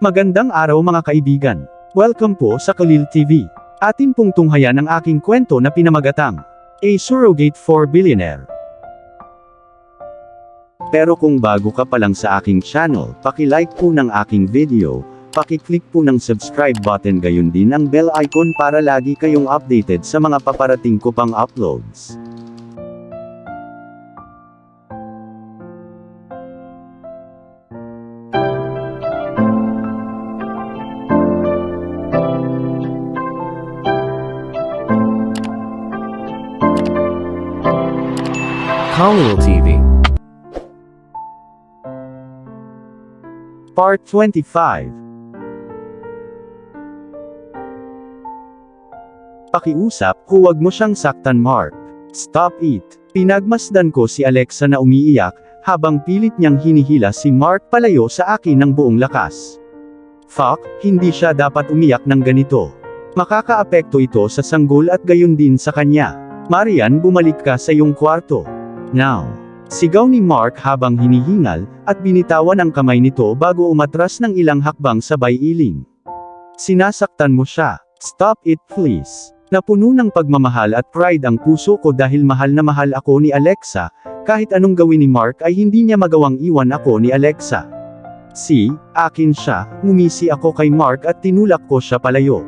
Magandang araw mga kaibigan. Welcome po sa Kalil TV. Atin pong tunghayan ang aking kwento na pinamagatang A Surrogate for Billionaire. Pero kung bago ka pa lang sa aking channel, paki-like po ng aking video, paki-click po ng subscribe button gayon din ang bell icon para lagi kayong updated sa mga paparating ko pang uploads. Kalil TV. Part 25. Pakiusap, huwag mo siyang saktan, Mark. Stop it. Pinagmasdan ko si Alexa na umiiyak, habang pilit niyang hinihila si Mark palayo sa akin ng buong lakas. Fuck, hindi siya dapat umiyak ng ganito. Makakaapekto ito sa sanggol at gayon din sa kanya. Marian, bumalik ka sa iyong kwarto. Now. Sigaw ni Mark habang hinihingal, at binitawan ang kamay nito bago umatras ng ilang hakbang sabay iling. Sinasaktan mo siya. Stop it please. Napuno ng pagmamahal at pride ang puso ko dahil mahal na mahal ako ni Alexa, kahit anong gawin ni Mark ay hindi niya magawang iwan ako ni Alexa. Akin siya, ngumisi ako kay Mark at tinulak ko siya palayo.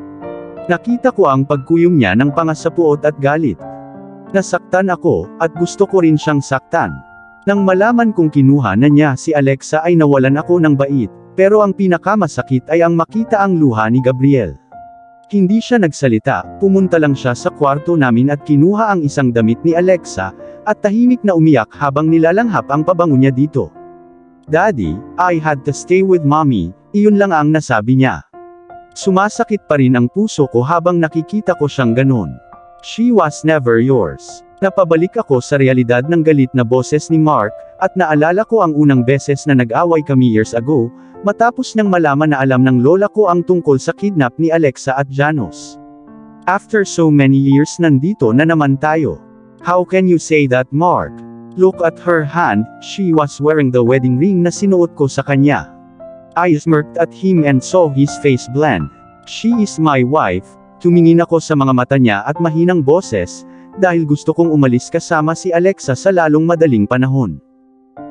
Nakita ko ang pagkuyom niya ng pangasapuot at galit. Nasaktan ako, at gusto ko rin siyang saktan. Nang malaman kong kinuha na niya si Alexa ay nawalan ako ng bait, pero ang pinakamasakit ay ang makita ang luha ni Gabriel. Hindi siya nagsalita, pumunta lang siya sa kwarto namin at kinuha ang isang damit ni Alexa, at tahimik na umiyak habang nilalanghap ang pabango niya dito. Daddy, I had to stay with mommy, iyon lang ang nasabi niya. Sumasakit pa rin ang puso ko habang nakikita ko siyang ganon. She was never yours. Napabalik ako sa realidad ng galit na boses ni Mark, at naalala ko ang unang beses na nag-away kami years ago, matapos niyang malaman na alam ng lola ko ang tungkol sa kidnap ni Alexa at Janos. After so many years nandito na naman tayo. How can you say that, Mark? Look at her hand, she was wearing the wedding ring na sinuot ko sa kanya. I smirked at him and saw his face bland. She is my wife. Tumingin ako sa mga mata niya at mahinang boses, dahil gusto kong umalis kasama si Alexa sa lalong madaling panahon.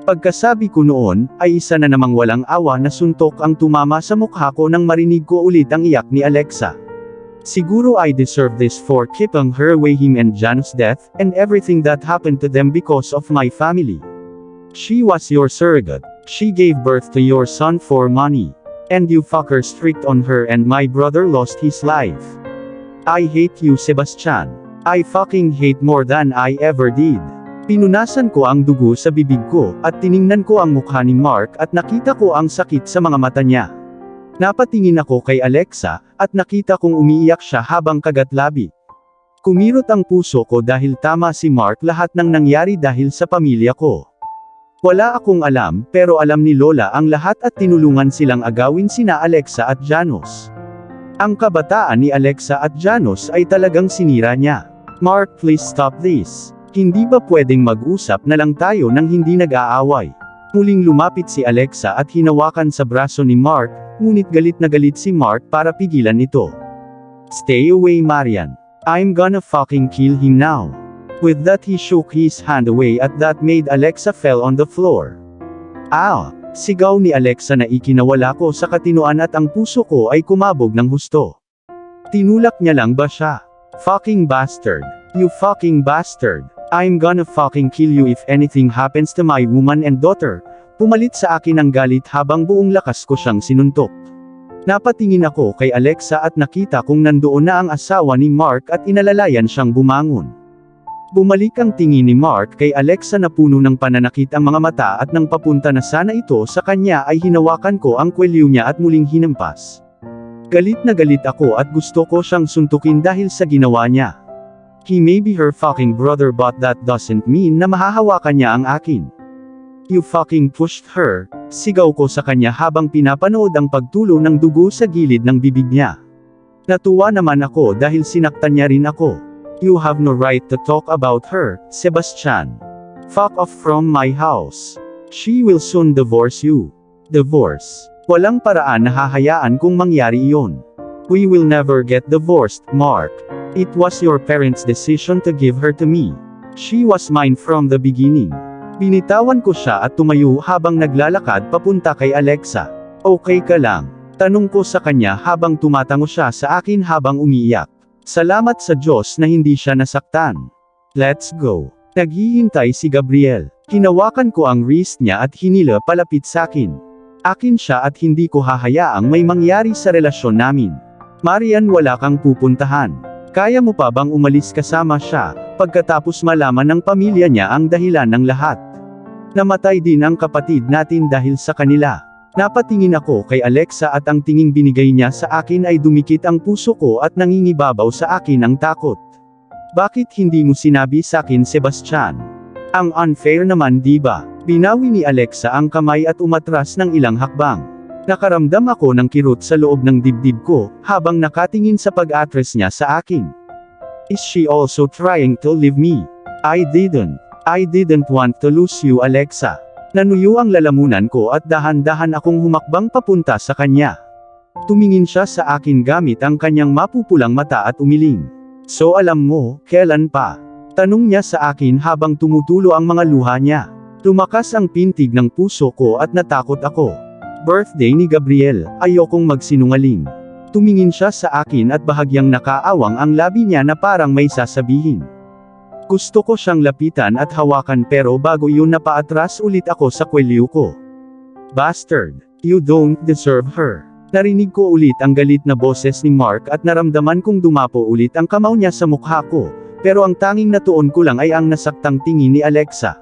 Pagkasabi ko noon, ay isa na namang walang awa na suntok ang tumama sa mukha ko nang marinig ko ulit ang iyak ni Alexa. Siguro I deserve this for keeping her away him and Janos' death, and everything that happened to them because of my family. She was your surrogate. She gave birth to your son for money. And you fuckers tricked on her and my brother lost his life. I hate you, Sebastian. I fucking hate more than I ever did. Pinunasan ko ang dugo sa bibig ko, at tiningnan ko ang mukha ni Mark at nakita ko ang sakit sa mga mata niya. Napatingin ako kay Alexa, at nakita kong umiiyak siya habang kagatlabi. Kumirot ang puso ko dahil tama si Mark, lahat ng nangyari dahil sa pamilya ko. Wala akong alam, pero alam ni Lola ang lahat at tinulungan silang agawin sina Alexa at Janos. Ang kabataan ni Alexa at Janos ay talagang sinira niya. Mark, please stop this. Hindi ba pwedeng mag-usap na lang tayo nang hindi nag-aaway? Muling lumapit si Alexa at hinawakan sa braso ni Mark, ngunit galit na galit si Mark para pigilan ito. Stay away, Marian. I'm gonna fucking kill him now. With that he shook his hand away at that made Alexa fell on the floor. Sigaw ni Alexa na ikinawala ko sa katinoan at ang puso ko ay kumabog ng husto. Tinulak niya lang ba siya? Fucking bastard. You fucking bastard. I'm gonna fucking kill you if anything happens to my woman and daughter. Pumalit sa akin ang galit habang buong lakas ko siyang sinuntok. Napatingin ako kay Alexa at nakita kong nandoon na ang asawa ni Mark at inalalayan siyang bumangon. Bumalik ang tingin ni Mark kay Alexa na puno ng pananakit ang mga mata at nang papunta na sana ito sa kanya ay hinawakan ko ang kwelyo niya at muling hinampas. Galit na galit ako at gusto ko siyang suntukin dahil sa ginawa niya. He may be her fucking brother but that doesn't mean na mahahawakan niya ang akin. You fucking pushed her, sigaw ko sa kanya habang pinapanood ang pagtulo ng dugo sa gilid ng bibig niya. Natuwa naman ako dahil sinaktan niya rin ako. You have no right to talk about her, Sebastian. Fuck off from my house. She will soon divorce you. Divorce. Walang paraan na hahayaan kung mangyari iyon. We will never get divorced, Mark. It was your parents' decision to give her to me. She was mine from the beginning. Binitawan ko siya at tumayo habang naglalakad papunta kay Alexa. Okay ka lang? Tanong ko sa kanya habang tumatango siya sa akin habang umiiyak. Salamat sa Diyos na hindi siya nasaktan. Let's go. Naghihintay si Gabriel. Hinawakan ko ang wrist niya at hinila palapit sa akin. Akin siya at hindi ko hahayaang may mangyari sa relasyon namin. Marian, wala kang pupuntahan. Kaya mo pa bang umalis kasama siya, pagkatapos malaman ng pamilya niya ang dahilan ng lahat? Namatay din ang kapatid natin dahil sa kanila. Napatingin ako kay Alexa at ang tinging binigay niya sa akin ay dumikit ang puso ko at nangingibabaw sa akin ang takot. Bakit hindi mo sinabi sa akin, Sebastian? Ang unfair naman, diba? Binawi ni Alexa ang kamay at umatras ng ilang hakbang. Nakaramdam ako ng kirot sa loob ng dibdib ko, habang nakatingin sa pag-atres niya sa akin. Is she also trying to leave me? I didn't want to lose you, Alexa. Nanuyo ang lalamunan ko at dahan-dahan akong humakbang papunta sa kanya. Tumingin siya sa akin gamit ang kanyang mapupulang mata at umiling. So alam mo, kailan pa? Tanong niya sa akin habang tumutulo ang mga luha niya. Tumakas ang pintig ng puso ko at natakot ako. Birthday ni Gabriel, ayokong magsinungaling. Tumingin siya sa akin at bahagyang nakaawang ang labi niya na parang may sasabihin. Gusto ko siyang lapitan at hawakan pero bago yun napaatras ulit ako sa kwelyo ko. Bastard, you don't deserve her. Narinig ko ulit ang galit na boses ni Mark at naramdaman kong dumapo ulit ang kamao niya sa mukha ko, pero ang tanging natuon ko lang ay ang nasaktang tingin ni Alexa.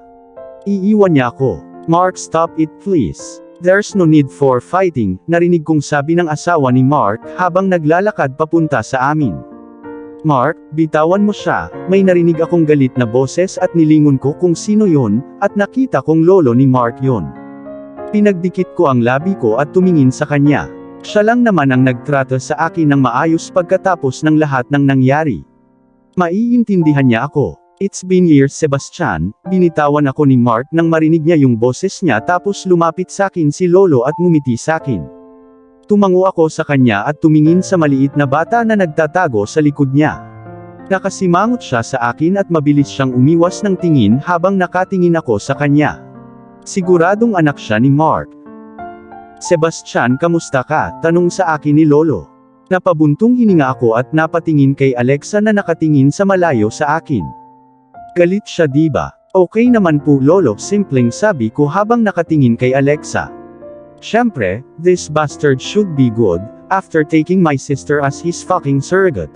Iiwan niya ako. Mark, stop it please. There's no need for fighting, narinig kong sabi ng asawa ni Mark habang naglalakad papunta sa amin. Mark, bitawan mo siya, may narinig akong galit na boses at nilingon ko kung sino yon, at nakita kong lolo ni Mark yon. Pinagdikit ko ang labi ko at tumingin sa kanya. Siya lang naman ang nagtrato sa akin ng maayos pagkatapos ng lahat ng nangyari. Maiintindihan niya ako. It's been years, Sebastian, binitawan ako ni Mark nang marinig niya yung boses niya tapos lumapit sa akin si Lolo at ngumiti sa akin. Tumango ako sa kanya at tumingin sa maliit na bata na nagtatago sa likod niya. Nakasimangot siya sa akin at mabilis siyang umiwas ng tingin habang nakatingin ako sa kanya. Siguradong anak siya ni Mark. Sebastian, kamusta ka? Tanong sa akin ni Lolo. Napabuntong hininga ako at napatingin kay Alexa na nakatingin sa malayo sa akin. Galit siya, diba? Okay naman po, Lolo, simpleng sabi ko habang nakatingin kay Alexa. Syempre, this bastard should be good, after taking my sister as his fucking surrogate.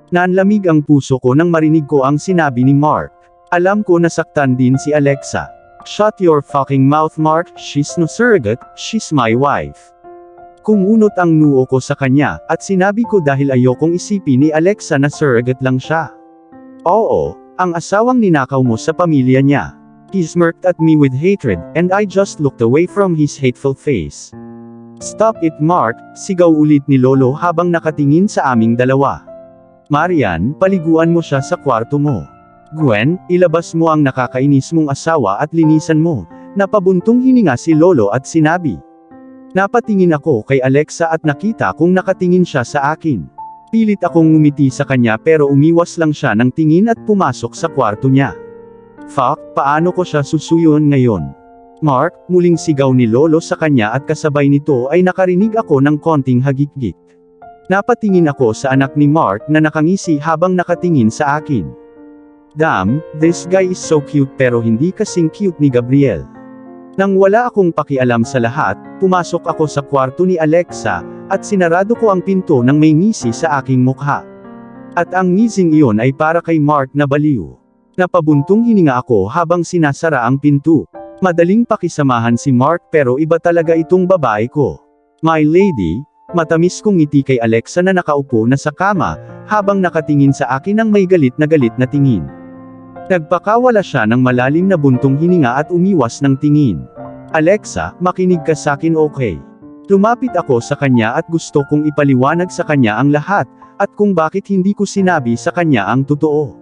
Nanlamig ang puso ko nang marinig ko ang sinabi ni Mark. Alam ko nasaktan din si Alexa. Shut your fucking mouth, Mark, she's no surrogate, she's my wife. Kumunot ang noo ko sa kanya, at sinabi ko dahil ayokong isipin ni Alexa na surrogate lang siya. Oo, ang asawang ninakaw mo sa pamilya niya. He smirked at me with hatred, and I just looked away from his hateful face. Stop it, Mark, sigaw ulit ni Lolo habang nakatingin sa aming dalawa. Marian, paliguan mo siya sa kwarto mo. Gwen, ilabas mo ang nakakainis mong asawa at linisan mo. Napabuntong hininga si Lolo at sinabi. Napatingin ako kay Alexa at nakita kong nakatingin siya sa akin. Pilit akong ngumiti sa kanya pero umiwas lang siya ng tingin at pumasok sa kwarto niya. Fuck, paano ko siya susuyon ngayon? Mark, muling sigaw ni Lolo sa kanya at kasabay nito ay nakarinig ako ng konting hagikgik. Napatingin ako sa anak ni Mark na nakangisi habang nakatingin sa akin. Damn, this guy is so cute pero hindi kasing cute ni Gabriel. Nang wala akong pakialam sa lahat, pumasok ako sa kwarto ni Alexa, at sinarado ko ang pinto nang may ngisi sa aking mukha. At ang ngising iyon ay para kay Mark na baliw. Napabuntong hininga ako habang sinasara ang pinto. Madaling pakisamahan si Mark pero iba talaga itong babae ko. My lady, matamis kong ngiti kay Alexa na nakaupo na sa kama, habang nakatingin sa akin ng may galit na tingin. Nagpakawala siya ng malalim na buntong hininga at umiwas ng tingin. Alexa, makinig ka sakin, okay? Lumapit ako sa kanya at gusto kong ipaliwanag sa kanya ang lahat, at kung bakit hindi ko sinabi sa kanya ang totoo.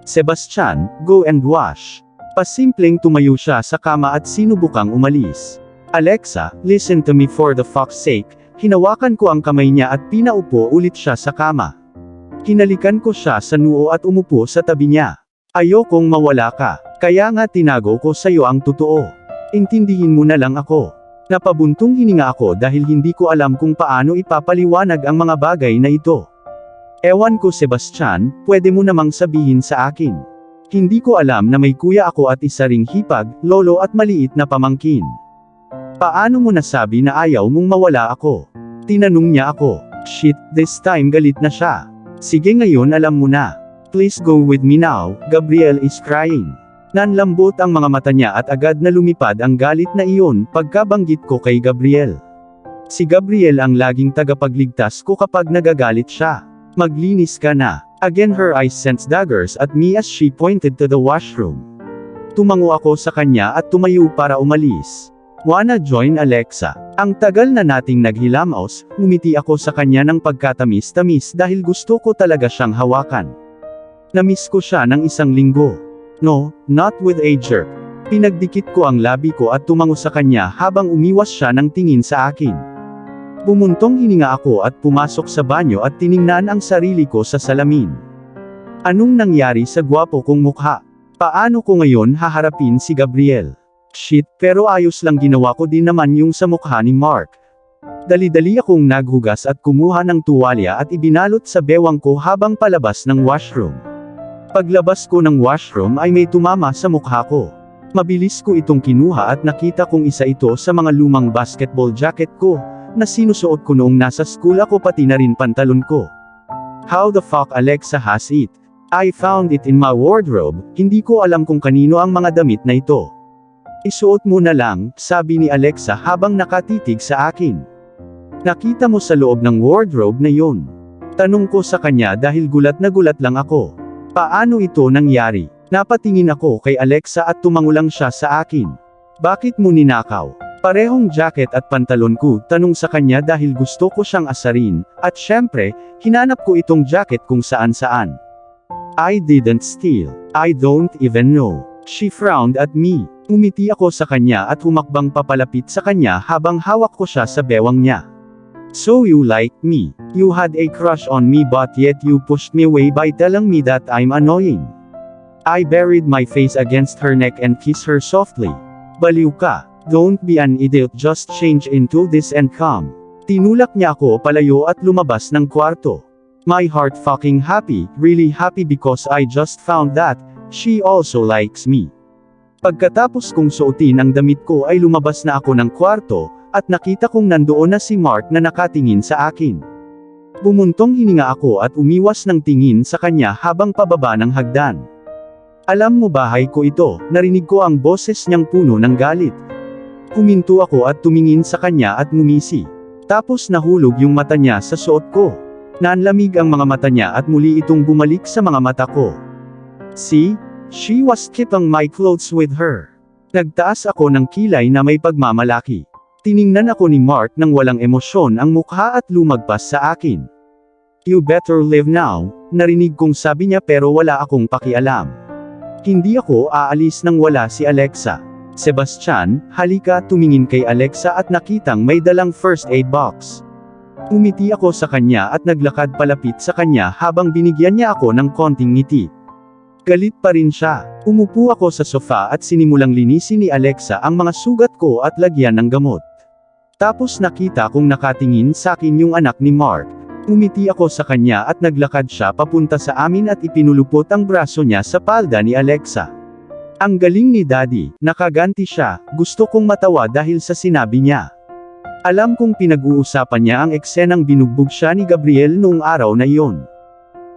Sebastian, go and wash. Pasimpleng tumayo siya sa kama at sinubukang umalis. Alexa, listen to me for the fuck's sake. Hinawakan ko ang kamay niya at pinaupo ulit siya sa kama. Hinalikan ko siya sa noo at umupo sa tabi niya. Ayokong mawala ka, kaya nga tinago ko sa'yo ang totoo. Intindihin mo na lang ako. Napabuntong hininga ako dahil hindi ko alam kung paano ipapaliwanag ang mga bagay na ito. Ewan ko Sebastian, pwede mo namang sabihin sa akin. Hindi ko alam na may kuya ako at isa ring hipag, lolo at maliit na pamangkin. Paano mo nasabi na ayaw mong mawala ako? Tinanong niya ako. Shit, this time galit na siya. Sige ngayon alam mo na. Please go with me now, Gabriel is crying. Nanlambot ang mga mata niya at agad na lumipad ang galit na iyon pagkabanggit ko kay Gabriel. Si Gabriel ang laging tagapagligtas ko kapag nagagalit siya. Maglinis ka na. Again her eyes sensed daggers at me as she pointed to the washroom. Tumango ako sa kanya at tumayo para umalis. Wanna join Alexa? Ang tagal na nating naghilamos, ngumiti ako sa kanya ng pagkatamis-tamis dahil gusto ko talaga siyang hawakan. Namiss ko siya ng isang linggo. No, not with a jerk. Pinagdikit ko ang labi ko at tumango sa kanya habang umiwas siya ng tingin sa akin. Bumuntong hininga ako at pumasok sa banyo at tiningnan ang sarili ko sa salamin. Anong nangyari sa gwapo kong mukha? Paano ko ngayon haharapin si Gabriel? Shit, pero ayos lang ginawa ko din naman yung sa mukha ni Mark. Dali-dali akong naghugas at kumuha ng tuwalya at ibinalot sa bewang ko habang palabas ng washroom. Paglabas ko ng washroom ay may tumama sa mukha ko. Mabilis ko itong kinuha at nakita kong isa ito sa mga lumang basketball jacket ko, na sinusuot ko noong nasa school ako pati na rin pantalon ko. How the fuck Alexa has it? I found it in my wardrobe, hindi ko alam kung kanino ang mga damit na ito. Isuot mo na lang, sabi ni Alexa habang nakatitig sa akin. Nakita mo sa loob ng wardrobe na yun? Tanong ko sa kanya dahil gulat na gulat lang ako. Paano ito nangyari? Napatingin ako kay Alexa at tumango lang siya sa akin. Bakit mo ninakaw? Parehong jacket at pantalon ko, tanong sa kanya dahil gusto ko siyang asarin, at syempre, hinanap ko itong jacket kung saan-saan. I didn't steal. I don't even know. She frowned at me. Umiti ako sa kanya at humakbang papalapit sa kanya habang hawak ko siya sa bewang niya. So you liked me. You had a crush on me but yet you pushed me away by telling me that I'm annoying. I buried my face against her neck and kissed her softly. Baliw ka. Don't be an idiot, just change into this and come. Tinulak niya ako palayo at lumabas ng kwarto. My heart fucking happy, really happy because I just found that, she also likes me. Pagkatapos kong suotin ang damit ko ay lumabas na ako ng kwarto, at nakita kong nandoon na si Mark na nakatingin sa akin. Bumuntong hininga ako at umiwas ng tingin sa kanya habang pababa ng hagdan. Alam mo bahay ko ito, narinig ko ang boses niyang puno ng galit. Huminto ako at tumingin sa kanya at ngumisi. Tapos nahulog yung mata niya sa suot ko. Nanlamig ang mga mata niya at muli itong bumalik sa mga mata ko. See? She was keeping my clothes with her. Nagtaas ako ng kilay na may pagmamalaki. Tiningnan ako ni Mark nang walang emosyon ang mukha at lumagpas sa akin. You better leave now, narinig kong sabi niya pero wala akong pakialam. Hindi ako aalis nang wala si Alexa. Sebastian, halika, tumingin kay Alexa at nakitang may dalang first aid box. Umiti ako sa kanya at naglakad palapit sa kanya habang binigyan niya ako ng konting ngiti. Galit pa rin siya. Umupo ako sa sofa at sinimulang linisin ni Alexa ang mga sugat ko at lagyan ng gamot. Tapos nakita kong nakatingin sa akin yung anak ni Mark. Umiti ako sa kanya at naglakad siya papunta sa amin at ipinulupot ang braso niya sa palda ni Alexa. Ang galing ni Daddy, nakaganti siya, gusto kong matawa dahil sa sinabi niya. Alam kong pinag-uusapan niya ang eksenang binugbog siya ni Gabriel noong araw na iyon.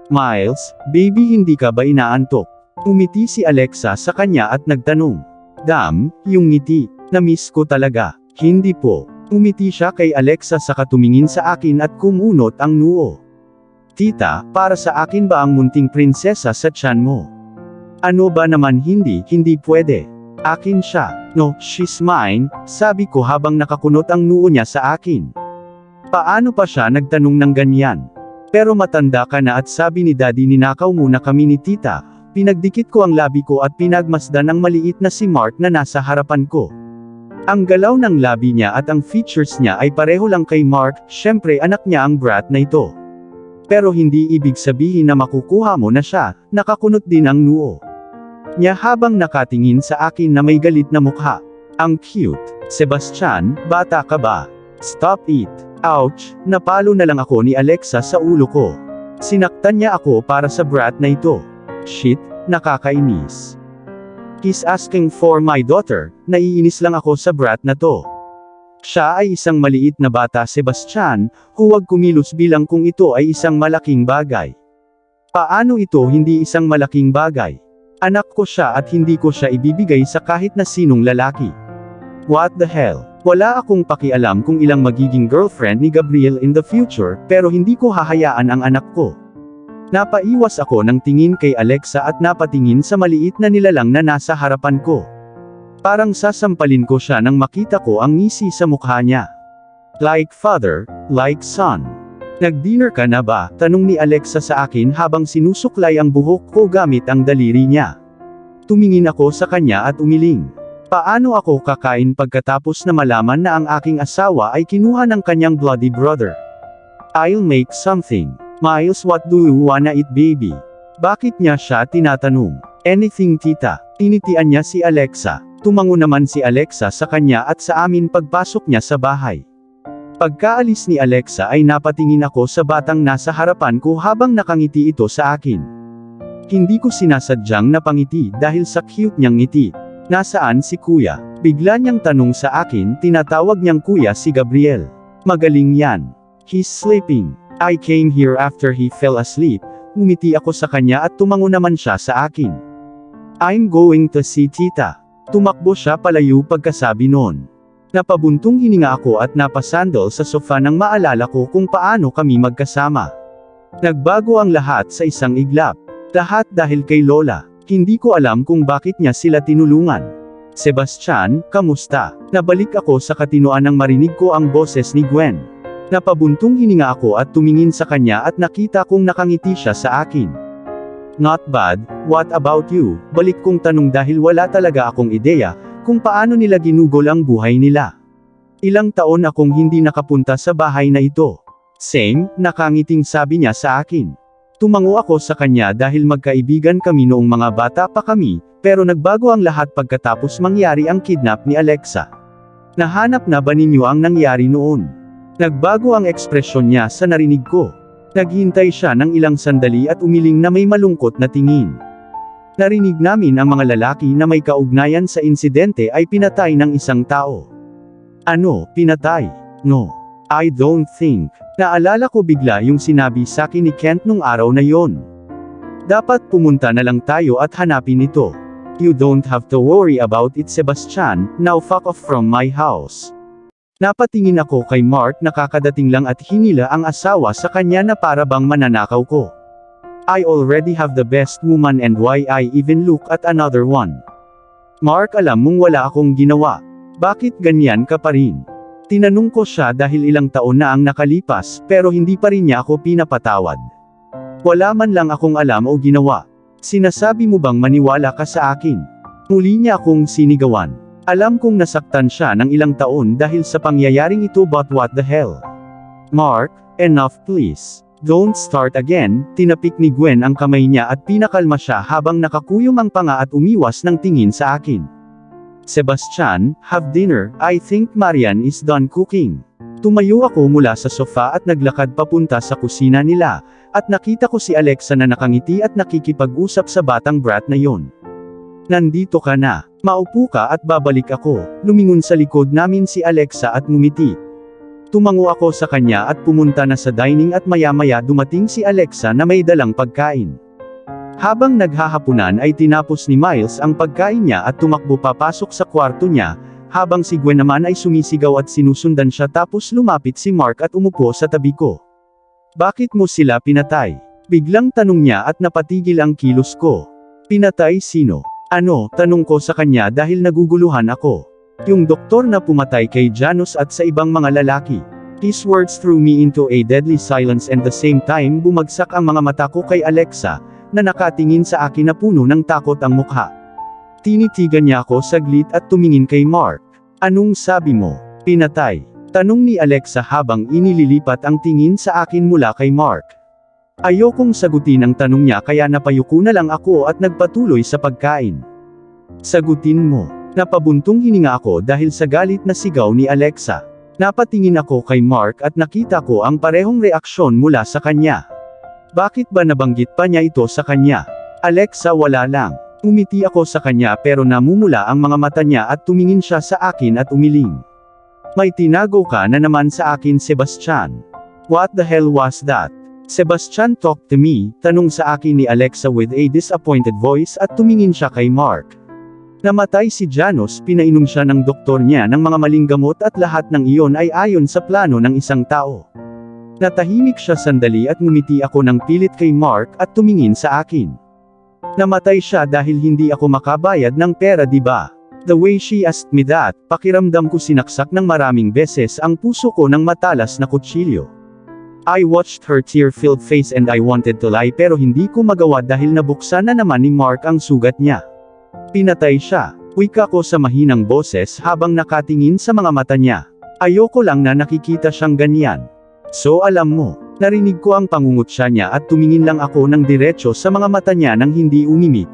Miles, baby hindi ka ba inaantok? Umiti si Alexa sa kanya at nagtanong. Damn, yung ngiti, na-miss ko talaga. Hindi po. Umiti siya kay Alexa saka tumingin sa akin at kumunot ang noo. Tita, para sa akin ba ang munting prinsesa sa tiyan mo? Ano ba naman hindi pwede. Akin siya. No, she's mine, sabi ko habang nakakunot ang noo niya sa akin. Paano pa siya nagtanong ng ganyan? Pero matanda ka na at sabi ni Daddy ninakaw muna kami ni Tita. Pinagdikit ko ang labi ko at pinagmasdan ang maliit na si Mark na nasa harapan ko. Ang galaw ng labi niya at ang features niya ay pareho lang kay Mark, syempre anak niya ang brat na ito. Pero hindi ibig sabihin na makukuha mo na siya, nakakunot din ang noo niya habang nakatingin sa akin na may galit na mukha. Ang cute. Sebastian, bata ka ba? Stop it. Ouch, napalo na lang ako ni Alexa sa ulo ko. Sinaktan niya ako para sa brat na ito. Shit, nakakainis. He's asking for my daughter, naiinis lang ako sa brat na to. Siya ay isang maliit na bata, Sebastian, huwag kumilos bilang kung ito ay isang malaking bagay. Paano ito hindi isang malaking bagay? Anak ko siya at hindi ko siya ibibigay sa kahit na sinong lalaki. What the hell? Wala akong pakialam kung ilang magiging girlfriend ni Gabriel in the future, pero hindi ko hahayaan ang anak ko. Napaiwas ako ng tingin kay Alexa at napatingin sa maliit na nilalang na nasa harapan ko. Parang sasampalin ko siya nang makita ko ang ngisi sa mukha niya. Like father, like son. Nag-dinner ka na ba? Tanong ni Alexa sa akin habang sinusuklay ang buhok ko gamit ang daliri niya. Tumingin ako sa kanya at umiling. Paano ako kakain pagkatapos na malaman na ang aking asawa ay kinuha ng kanyang bloody brother? I'll make something. Miles, what do you wanna eat, baby? Bakit niya siya tinatanong? Anything, tita. Tinitian niya si Alexa. Tumango naman si Alexa sa kanya at sa amin pagpasok niya sa bahay. Pagkaalis ni Alexa ay napatingin ako sa batang nasa harapan ko habang nakangiti ito sa akin. Hindi ko sinasadyang napangiti dahil sa cute niyang ngiti. Nasaan si kuya? Bigla niyang tanong sa akin, tinatawag niyang kuya si Gabriel. Magaling yan. He's sleeping. I came here after he fell asleep. Ngumiti ako sa kanya at tumango naman siya sa akin. I'm going to see tita. Tumakbo siya palayo pagkasabi noon. Napabuntong hininga ako at napasandal sa sofa nang maalala ko kung paano kami magkasama. Nagbago ang lahat sa isang iglap. Lahat dahil kay Lola. Hindi ko alam kung bakit niya sila tinulungan. Sebastian, kamusta? Nabalik ako sa katinoan nang marinig ko ang boses ni Gwen. Napabuntong hininga ako at tumingin sa kanya at nakita kong nakangiti siya sa akin. Not bad, what about you? Balik kong tanong dahil wala talaga akong ideya kung paano nila ginugol ang buhay nila. Ilang taon akong hindi nakapunta sa bahay na ito. Same, nakangiting sabi niya sa akin. Tumango ako sa kanya dahil magkaibigan kami noong mga bata pa kami, pero nagbago ang lahat pagkatapos mangyari ang kidnap ni Alexa. Nahanap na ba ninyo ang nangyari noon? Nagbago ang ekspresyon niya sa narinig ko. Naghintay siya ng ilang sandali at umiling na may malungkot na tingin. Narinig namin ang mga lalaki na may kaugnayan sa insidente ay pinatay ng isang tao. Ano, pinatay? No. I don't think. Naalala ko bigla yung sinabi sa akin ni Kent nung araw na yon. Dapat pumunta na lang tayo at hanapin ito. You don't have to worry about it, Sebastian, now fuck off from my house. Napatingin ako kay Mark na kakadating lang at hinila ang asawa sa kanya na para bang mananakaw ko. I already have the best woman and why I even look at another one. Mark, alam mong wala akong ginawa. Bakit ganyan ka pa rin? Tinanong ko siya dahil ilang taon na ang nakalipas, pero hindi pa rin niya ako pinapatawad. Wala man lang akong alam o ginawa. Sinasabi mo bang maniwala ka sa akin? Muli niya akong sinigawan. Alam kong nasaktan siya ng ilang taon dahil sa pangyayaring ito, but what the hell? Mark, enough please. Don't start again. Tinapik ni Gwen ang kamay niya at pinakalma siya habang nakakuyom ang panga at umiwas ng tingin sa akin. Sebastian, have dinner. I think Marian is done cooking. Tumayo ako mula sa sofa at naglakad papunta sa kusina nila, at nakita ko si Alexa na nakangiti at nakikipag-usap sa batang brat na yon. Nandito ka na. Maupo ka at babalik ako. Lumingon sa likod namin si Alexa at ngumiti. Tumango ako sa kanya at pumunta na sa dining at maya-maya dumating si Alexa na may dalang pagkain. Habang naghahapunan ay tinapos ni Miles ang pagkain niya at tumakbo papasok sa kwarto niya, habang si Gwen naman ay sumisigaw at sinusundan siya, tapos lumapit si Mark at umupo sa tabi ko. Bakit mo sila pinatay? Biglang tanong niya at napatigil ang kilos ko. Pinatay sino? Ano? Tanong ko sa kanya dahil naguguluhan ako. Yung doktor na pumatay kay Janos at sa ibang mga lalaki. His words threw me into a deadly silence and the same time bumagsak ang mga mata ko kay Alexa, na nakatingin sa akin na puno ng takot ang mukha. Tinitigan niya ako saglit at tumingin kay Mark. Anong sabi mo? Pinatay. Tanong ni Alexa habang inililipat ang tingin sa akin mula kay Mark. Ayokong sagutin ang tanong niya kaya napayuko na lang ako at nagpatuloy sa pagkain. Sagutin mo. Napabuntong hininga ako dahil sa galit na sigaw ni Alexa. Napatingin ako kay Mark at nakita ko ang parehong reaksyon mula sa kanya. Bakit ba nabanggit pa niya ito sa kanya? Alexa, wala lang. Umiti ako sa kanya pero namumula ang mga mata niya at tumingin siya sa akin at umiling. May tinago ka na naman sa akin, Sebastian. What the hell was that? Sebastian, talk to me, tanong sa akin ni Alexa with a disappointed voice at tumingin siya kay Mark. Namatay si Janos, pinainom siya ng doktor niya ng mga maling gamot at lahat ng iyon ay ayon sa plano ng isang tao. Natahimik siya sandali at ngumiti ako ng pilit kay Mark at tumingin sa akin. Namatay siya dahil hindi ako makabayad ng pera, di ba? The way she asked me that, pakiramdam ko sinaksak ng maraming beses ang puso ko ng matalas na kutsilyo. I watched her tear-filled face and I wanted to lie pero hindi ko magawa dahil nabuksan na naman ni Mark ang sugat niya. Pinatay siya, wika ko sa mahinang boses habang nakatingin sa mga mata niya. Ayoko lang na nakikita siyang ganyan. So alam mo, narinig ko ang pangungutya niya at tumingin lang ako ng diretso sa mga mata niya nang hindi umimik.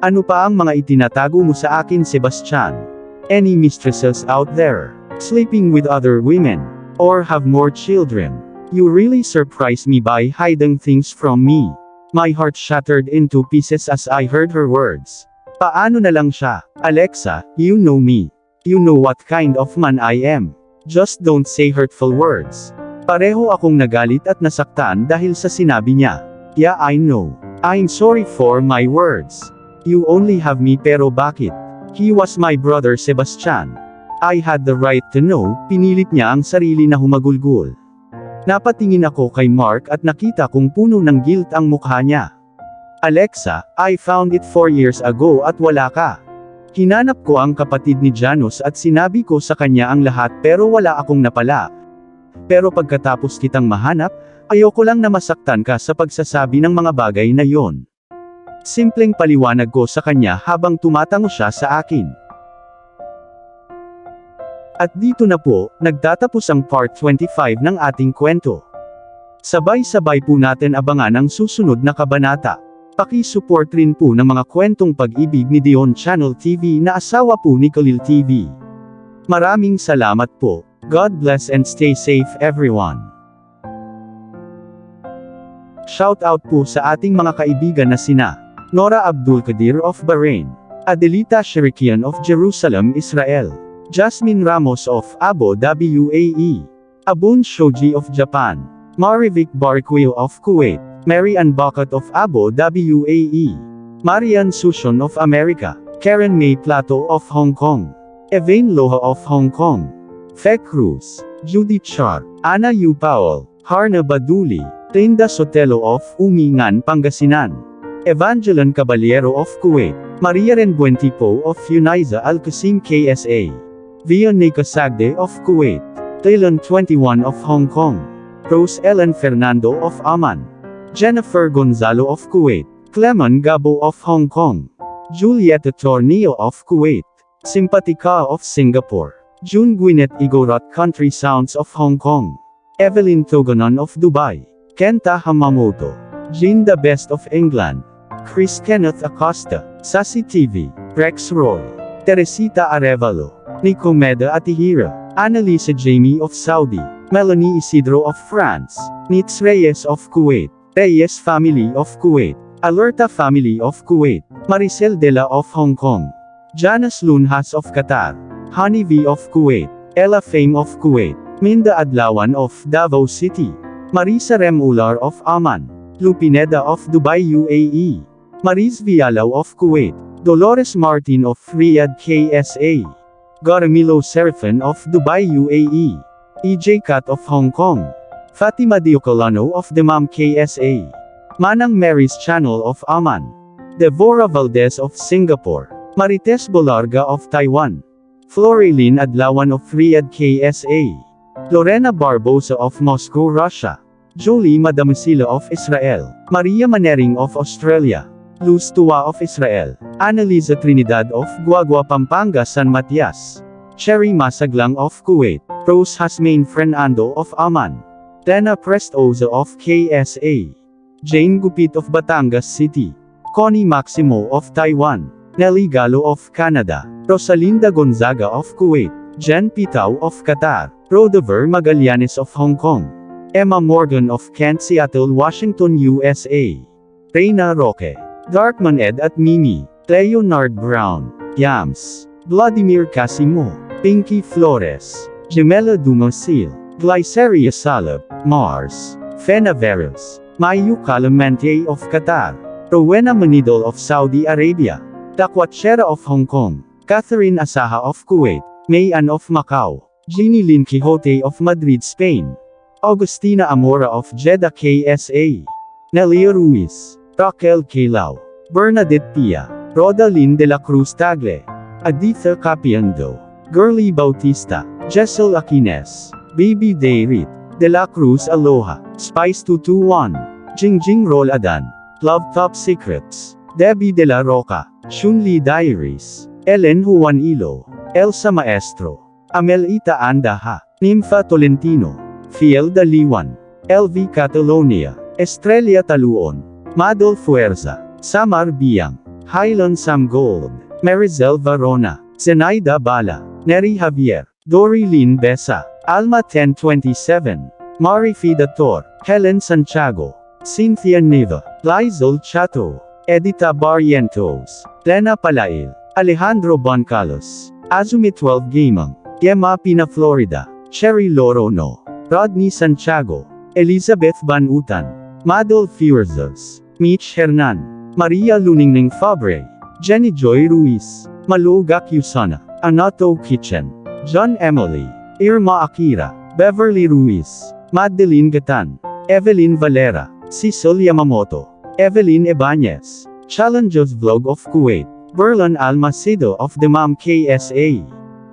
Ano pa ang mga itinatago mo sa akin, Sebastian? Any mistresses out there? Sleeping with other women? Or have more children? You really surprised me by hiding things from me. My heart shattered into pieces as I heard her words. Paano na lang siya? Alexa, you know me. You know what kind of man I am. Just don't say hurtful words. Pareho akong nagalit at nasaktan dahil sa sinabi niya. Yeah, I know. I'm sorry for my words. You only have me pero bakit? He was my brother, Sebastian. I had the right to know, pinilit niya ang sarili na humagulgol. Napatingin ako kay Mark at nakita kong puno ng guilt ang mukha niya. Alexa, I found it 4 years ago at wala ka. Hinanap ko ang kapatid ni Janos at sinabi ko sa kanya ang lahat pero wala akong napala. Pero pagkatapos kitang mahanap, ayoko lang na masaktan ka sa pagsasabi ng mga bagay na yon. Simpleng paliwanag ko sa kanya habang tumatango siya sa akin. At dito na po, nagtatapos ang part 25 ng ating kwento. Sabay-sabay po natin abangan ang susunod na kabanata. Paki-support rin po ng mga kwentong pag-ibig ni Dion Channel TV na asawa po ni Khalil TV. Maraming salamat po. God bless and stay safe everyone. Shout out po sa ating mga kaibigan na sina Nora Abdulkadir of Bahrain, Adelita Shirikian of Jerusalem, Israel, Jasmine Ramos of Abu Dhabi, UAE, Abun Shoji of Japan, Marivic Barquio of Kuwait, Mary Ann Bakat of Abu Dhabi, UAE, Marian Sushon of America, Karen May Plato of Hong Kong, Evain Loha of Hong Kong, Fe Cruz, Judy Char, Ana Yu Powell, Harna Baduli, Tenda Sotelo of Umingan, Pangasinan, Evangeline Caballero of Kuwait, Maria Renbuentipo of Uniza Al-Qasim KSA, Vianney Casagde of Kuwait, Taylon 21 of Hong Kong, Rose Ellen Fernando of Amman, Jennifer Gonzalo of Kuwait, Clemon Gabo of Hong Kong, Julieta Tornillo of Kuwait, Simpatica of Singapore, June Gwyneth Igorot Country Sounds of Hong Kong, Evelyn Togonon of Dubai, Kenta Hamamoto, Jean the Best of England, Chris Kenneth Acosta, Sassy TV, Rex Roy, Teresita Arevalo, Nicomeda Atihira, Annalisa Jamie of Saudi, Melanie Isidro of France, Nitz Reyes of Kuwait, Reyes Family of Kuwait, Alerta Family of Kuwait, Maricel Dela of Hong Kong, Janice Lunhas of Qatar, Honey V of Kuwait, Ella Fame of Kuwait, Minda Adlawan of Davao City, Marisa Remular of Amman, Lupineda of Dubai, UAE, Mariz Vialaw of Kuwait, Dolores Martin of Riyadh KSA, Garamilo Serafin of Dubai, UAE, EJ Kat of Hong Kong, Fatima Diocolano of Dammam KSA, Manang Mary's Channel of Amman, Devora Valdez of Singapore, Marites Bolarga of Taiwan, Florilyn Adlawan of Riyadh KSA, Lorena Barbosa of Moscow, Russia, Jolie Madamisila of Israel, Maria Manering of Australia, Luz Tua of Israel, Annalisa Trinidad of Guagua, Pampanga, San Matias, Cherry Masaglang of Kuwait, Rose Hasmain Fernando of Aman, Dana Prestoza of KSA, Jane Gupit of Batangas City, Connie Maximo of Taiwan, Nelly Gallo of Canada, Rosalinda Gonzaga of Kuwait, Jen Pitao of Qatar, Rodover Magallanes of Hong Kong, Emma Morgan of Kent, Seattle, Washington, USA, Reina Roque, Darkman Ed at Mimi, Leonard Brown, Yams, Vladimir Casimo, Pinky Flores, Gemela Dumasil, Glyceria Salab, Mars, Fena Veros, Mayu Calamente of Qatar, Rowena Manidol of Saudi Arabia, Dakwatchera of Hong Kong, Catherine Asaha of Kuwait, Mayan of Macau, Jeannie Lynn Quixote of Madrid, Spain, Augustina Amora of Jeddah, KSA, Nelia Ruiz, Raquel Calao, Bernadette Pia, Rodalyn de la Cruz Tagle, Aditha Capiando, Girly Bautista, Jessel Aquines, Baby Dayrit, De La Cruz Aloha, Spice 221, Jingjing Roladan, Love Top Secrets, Debbie De La Roca, Shunli Diaries, Ellen Juanilo, Elsa Maestro, Amelita Andaha, Nympha Tolentino, Fiel Daliwan, LV Catalonia, Estrella Taluon, Madol Fuerza, Samar Biang, Highland Sam Gold, Marizel Varona, Zenaida Bala, Neri Javier, Dory Lynn Besa, Alma 1027, Mari Fidator, Helen Santiago, Cynthia Neva, Lizol Chato, Edita Barrientos, Lena Palail, Alejandro Boncalos, Azumi 12 Gamang, Gemma Pina Florida, Cherry Lorono, Rodney Santiago, Elizabeth Banutan, Madol Fuerzas, Mitch Hernan, Maria Luningning Fabre, Jenny Joy Ruiz, Malu Gakyusana, Anato Kitchen, John Emily, Irma Akira, Beverly Ruiz, Madeline Gatan, Evelyn Valera, Cecil Yamamoto, Evelyn Ibanez, Challenges Vlog of Kuwait, Berlan Almacedo of Demam KSA,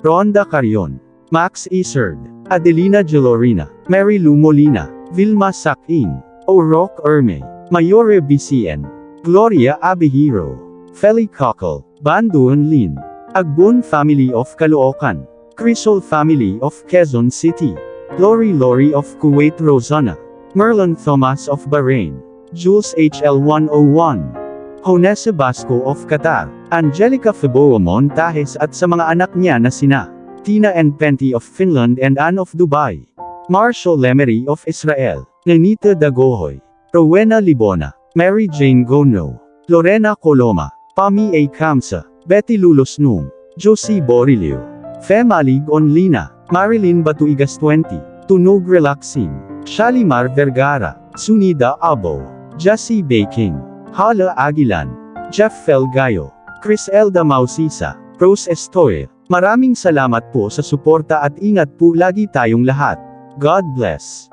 Rhonda Carion, Max Isard, Adelina Gelorina, Mary Lou Molina, Vilma Sakin, O'Rourke Erme, Mayore BCN, Gloria Abihiro, Feli Cockle, Banduan Lin, Agbon Family of Caloocan, Crisol Family of Quezon City, Lori of Kuwait, Rosana, Merlin Thomas of Bahrain, Jules HL 101, Honesa Basco of Qatar, Angelica Feboa Montajes at sa mga anak niya na sina, Tina and Penty of Finland and Anne of Dubai, Marshall Lemery of Israel, Nenita Dagohoy, Rowena Libona, Mary Jane Gono, Lorena Coloma, Pami A. Kamsa, Betty Lulos Nung, Josie Borilio, Femalig Onlina, Marilyn Batuigas 20, Tunog Relaxing, Shalimar Vergara, Sunida Abo, Jassy Baking, Hala Aguilan, Jeff Felgayo, Chris Elda Mausisa, Rose Estoy. Maraming salamat po sa suporta at ingat po lagi tayong lahat. God bless.